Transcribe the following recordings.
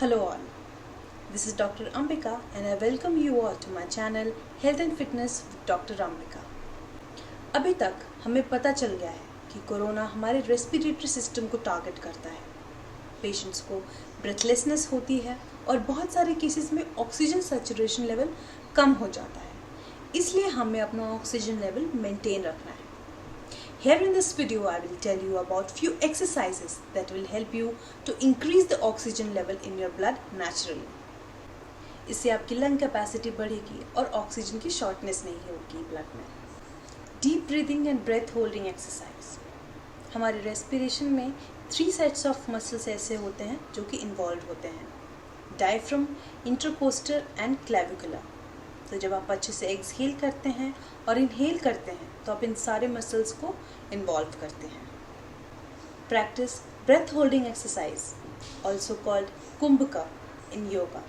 Hello all, this is Dr. Ambika and I welcome you all to my channel Health and Fitness with Dr. Ambika. अभी तक हमें पता चल गया है कि कोरोना हमारे रेस्पिरेटरी सिस्टम को टारगेट करता है। पेशेंट्स को ब्रेथलेसनेस होती है और बहुत सारे केसेस में ऑक्सीजन सैचुरेशन लेवल कम हो जाता है, इसलिए हमें अपना ऑक्सीजन लेवल मेंटेन रखना है। Here in this video, I will tell you about few exercises that will help you to increase the oxygen level in your blood naturally. इससे आपकी लंग कैपेसिटी बढ़ेगी और ऑक्सीजन की शॉर्टनेस नहीं होगी blood में। Deep breathing and breath holding exercise. हमारे respiration में 3 सेट्स ऑफ मसल्स ऐसे होते हैं जो कि इन्वॉल्व होते हैं: डायफ्राम, इंटरकोस्टल एंड क्लेविकुलर। तो जब आप अच्छे से एक्सहेल करते हैं और इनहेल करते हैं तो आप इन सारे मसल्स को इन्वॉल्व करते हैं। Practice breath holding exercise, also called kumbhaka in yoga.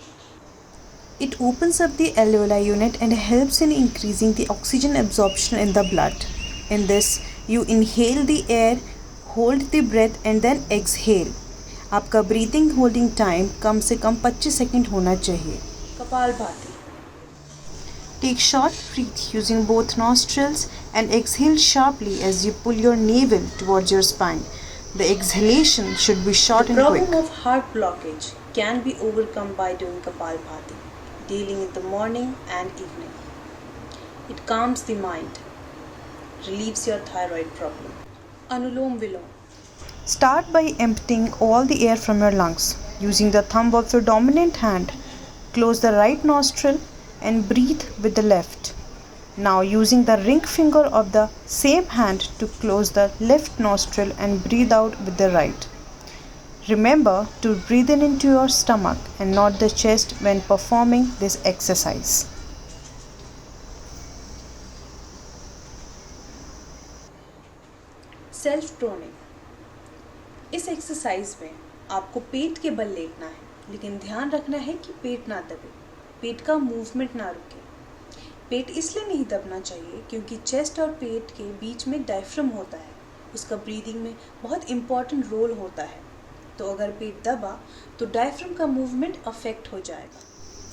It opens up the alveoli unit and helps in increasing the oxygen absorption in the blood. In this, you inhale the air, hold the breath and then exhale. आपका breathing holding time कम से कम 25 second होना चाहिए। Kapalbhati. Take short breath using both nostrils and exhale sharply as you pull your navel towards your spine. The exhalation should be short and quick. The problem of heart blockage can be overcome by doing Kapalbhati, daily in the morning and evening. It calms the mind, relieves your thyroid problem. Anulom Vilom. Start by emptying all the air from your lungs. Using the thumb of your dominant hand, close the right nostril and breathe with the left. Now using the ring finger of the same hand to close the left nostril and breathe out with the right. Remember to breathe in into your stomach and not the chest when performing this exercise. Self proning. इस exercise में आपको पेट के बल लेटना है, लेकिन ध्यान रखना है कि पेट ना दबे, पेट का मूवमेंट ना रुके। पेट इसलिए नहीं दबना चाहिए क्योंकि चेस्ट और पेट के बीच में डायफ्राम होता है, उसका ब्रीदिंग में बहुत इम्पॉर्टेंट रोल होता है। तो अगर पेट दबा तो डायफ्राम का मूवमेंट अफेक्ट हो जाएगा।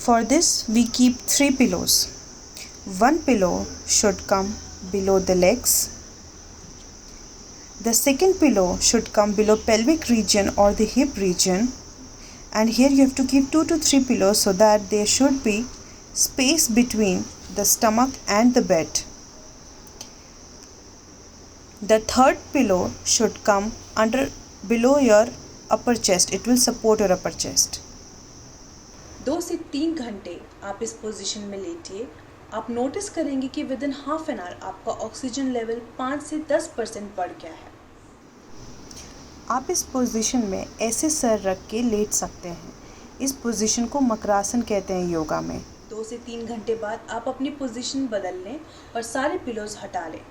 For this we keep 3 pillows. 1 pillow should come below the legs. The second pillow should come below pelvic region or the hip region. And here you have to keep 2 to 3 pillows so that there should be space between the stomach and the bed. The third pillow should come below your upper chest. It will support your upper chest. 2 से 3 घंटे आप इस position में लेटिए। आप notice करेंगे कि with in half an hour आपका oxygen level 5 से 10% बढ़ गया है। आप इस पोजीशन में ऐसे सर रख के लेट सकते हैं। इस पोजीशन को मकरासन कहते हैं योगा में। 2 से 3 घंटे बाद आप अपनी पोजीशन बदल लें और सारे पिलोज हटा लें।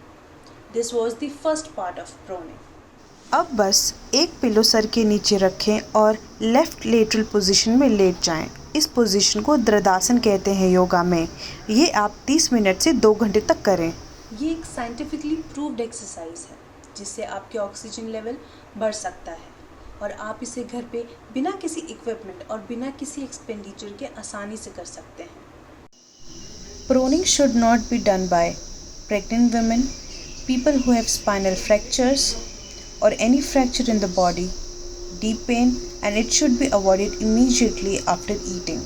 This was the first part of proning. अब बस एक पिलो सर के नीचे रखें और लेफ्ट लेटरल पोजीशन में लेट जाएं। इस पोजीशन को द्रदासन कहते हैं योगा में। ये आप 30 मिनट से 2 घंटे तक करें। ये एक साइंटिफिकली प्रूव्ड एक्सरसाइज है जिससे आपके ऑक्सीजन लेवल बढ़ सकता है और आप इसे घर पे बिना किसी इक्विपमेंट और बिना किसी एक्सपेंडिचर के आसानी से कर सकते हैं। Proning should not be done by pregnant women, people who have spinal fractures or any fracture in the body, deep pain, and it should be avoided immediately after eating.